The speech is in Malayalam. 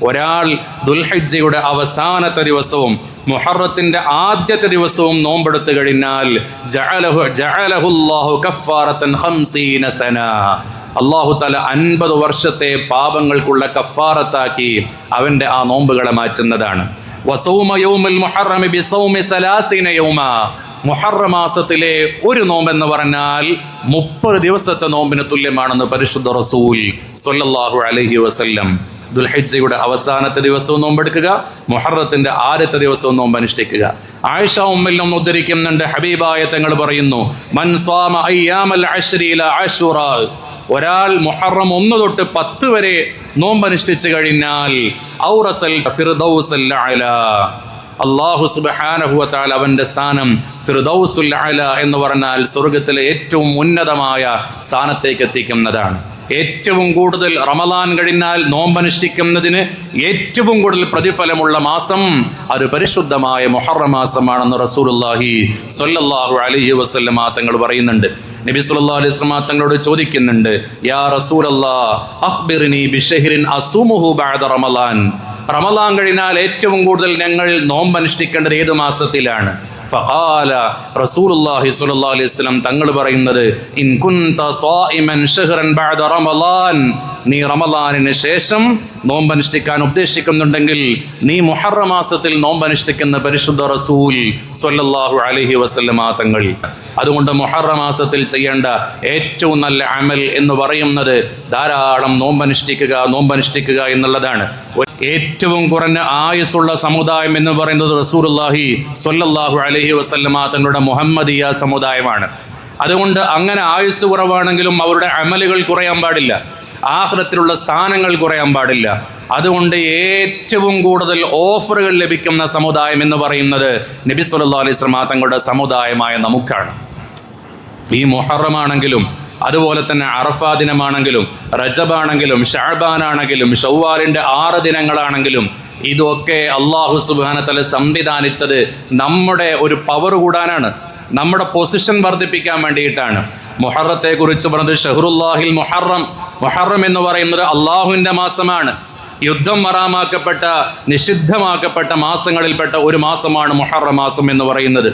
ഒരാൾ ദുൽഹിജ്ജയുടെ അവസാനത്തെ ദിവസവും മുഹറത്തിന്റെ ആദ്യത്തെ ദിവസവും നോമ്പെടുത്തു കഴിഞ്ഞാൽ ജഅലഹുല്ലാഹു കഫാറത്തൻ 50 സന, അല്ലാഹു തആല 50 വർഷത്തെ പാപങ്ങൾക്കുള്ള കഫാറത്താക്കി അവന്റെ ആ നോമ്പുകളെ മാറ്റുന്നതാണ്. വസൗമ യൗമുൽ മുഹറമി ബിസൗമി 30 യൗമ, മുഹറം മാസത്തിലെ ഒരു നോമ്പ് എന്ന് പറഞ്ഞാൽ 30 ദിവസത്തെ നോമ്പിന് തുല്യമാണെന്ന് പരിശുദ്ധ റസൂൽ സ്വല്ലല്ലാഹു അലൈഹി വസല്ലം. ദുൽഹിജ്ജയുടെ അവസാനത്തെ ദിവസവും നോമ്പെടുക്കുക, മുഹറത്തിന്റെ ആദ്യത്തെ ദിവസവും നോമ്പ് അനുഷ്ഠിക്കുക. ആയിഷ ഉമ്മിൽ നിന്ന് ഉദ്ധരിക്കുന്നുണ്ട്, ഹബീബായ തങ്ങൾ പറയുന്നു, മൻ സ്വാമ അയ്യാമൽ അശ്രി ഇലാ അശൂറാ, ഒരാൾ മുഹറം 1 തൊട്ട് 10 വരെ നോമ്പ് അനുഷ്ഠിച്ചു കഴിഞ്ഞാൽ ഔറസൽ ഫിർദൗസൽ അഅ്ലാ, അല്ലാഹു സുബ്ഹാനഹു വ തആല അവന്റെ സ്ഥാനം ഫിർദൗസുൽ അഅ്ലാ എന്ന് പറഞ്ഞാൽ സ്വർഗ്ഗത്തിലെ ഏറ്റവും ഉന്നതമായ സ്ഥാനത്തേക്ക് എത്തിക്കുന്നതാണ്. ഏറ്റവും കൂടുതൽ റമളാൻ കഴിഞ്ഞാൽ നോമ്പനുഷ്ഠിക്കുന്നതിന് ഏറ്റവും കൂടുതൽ പ്രതിഫലമുള്ള മാസം അത് പരിശുദ്ധമായ മുഹറം മാസമാണെന്ന് റസൂലുള്ളാഹി സ്വല്ലല്ലാഹു അലൈഹി വസല്ലം തങ്ങൾ പറയുന്നുണ്ട്. നബി സല്ലല്ലാഹു അലൈഹി വസല്ലം തങ്ങളോട് ചോദിക്കുന്നുണ്ട്, യാ റസൂലല്ലാഹ് അഖ്ബിർനി ബിശഹ്റിൻ അസൂമുഹു ബഅദ റമളാൻ, റമളാൻ കഴിഞ്ഞാൽ ഏറ്റവും കൂടുതൽ ഞങ്ങൾ നോമ്പനുഷ്ഠിക്കേണ്ടത് ഏത് മാസത്തിലാണ്? ഫഖാല റസൂലുള്ളാഹി സ്വല്ലല്ലാഹു അലൈഹി വസല്ലം തങ്ങൾ പറയുന്നത്, ഇൻ കുൻത സ്വായിമൻ ശഹ്റൻ ബഅദ റമളാൻ, നീ റമളാനിന് ശേഷം നോമ്പനുഷ്ഠിക്കാൻ ഉദ്ദേശിക്കുന്നുണ്ടെങ്കിൽ നീ മുഹറം മാസത്തിൽ നോമ്പനുഷ്ഠിക്കുന്ന പരിശുദ്ധ റസൂൽ സ്വല്ലല്ലാഹു അലൈഹി വസല്ലം തങ്ങൾ. അതുകൊണ്ട് മുഹറം മാസത്തിൽ ചെയ്യേണ്ട ഏറ്റവും നല്ല അമൽ എന്ന് പറയുന്നത് ധാരാളം നോമ്പനുഷ്ഠിക്കുക എന്നുള്ളതാണ്. ഏറ്റവും കുറഞ്ഞ ആയുസ്സുള്ള സമുദായം എന്ന് പറയുന്നത് റസൂലുള്ളാഹി സ്വല്ലല്ലാഹു അലൈഹി വസല്ലം തങ്ങളുടെ മുഹമ്മദിയ സമുദായമാണ്. അതുകൊണ്ട് അങ്ങനെ ആയുസ് കുറവാണെങ്കിലും അവരുടെ അമലുകൾ കുറയാൻ പാടില്ല, ആഖിറത്തിലുള്ള സ്ഥാനങ്ങൾ കുറയാൻ പാടില്ല. അതുകൊണ്ട് ഏറ്റവും കൂടുതൽ ഓഫറുകൾ ലഭിക്കുന്ന സമുദായം എന്ന് പറയുന്നത് നബി സല്ലല്ലാഹു അലൈഹി വസല്ലം തങ്ങളുടെ സമുദായമായ നമുക്കാണ്. ഈ മുഹറമാണെങ്കിലും അതുപോലെ തന്നെ അറഫാ ദിനമാണെങ്കിലും റജബാണെങ്കിലും ഷഅബാനാണെങ്കിലും ഷവ്വാലിന്റെ 6 ദിനങ്ങളാണെങ്കിലും ഇതൊക്കെ അല്ലാഹു സുബ്ഹാനഹു വ തആല സംവിധാനിച്ചത് നമ്മുടെ ഒരു പവർ കൂടാനാണ്, നമ്മുടെ പൊസിഷൻ വർദ്ധിപ്പിക്കാൻ വേണ്ടിയിട്ടാണ്. മുഹറത്തെ കുറിച്ച് പറഞ്ഞത് ഷഹ്റുല്ലാഹിൽ മുഹറം, മുഹറം എന്ന് പറയുന്നത് അള്ളാഹുവിന്റെ മാസമാണ്. യുദ്ധം ഹറാമാക്കപ്പെട്ട നിഷിദ്ധമാക്കപ്പെട്ട മാസങ്ങളിൽപ്പെട്ട ഒരു മാസമാണ് മുഹറം മാസം എന്ന് പറയുന്നത്.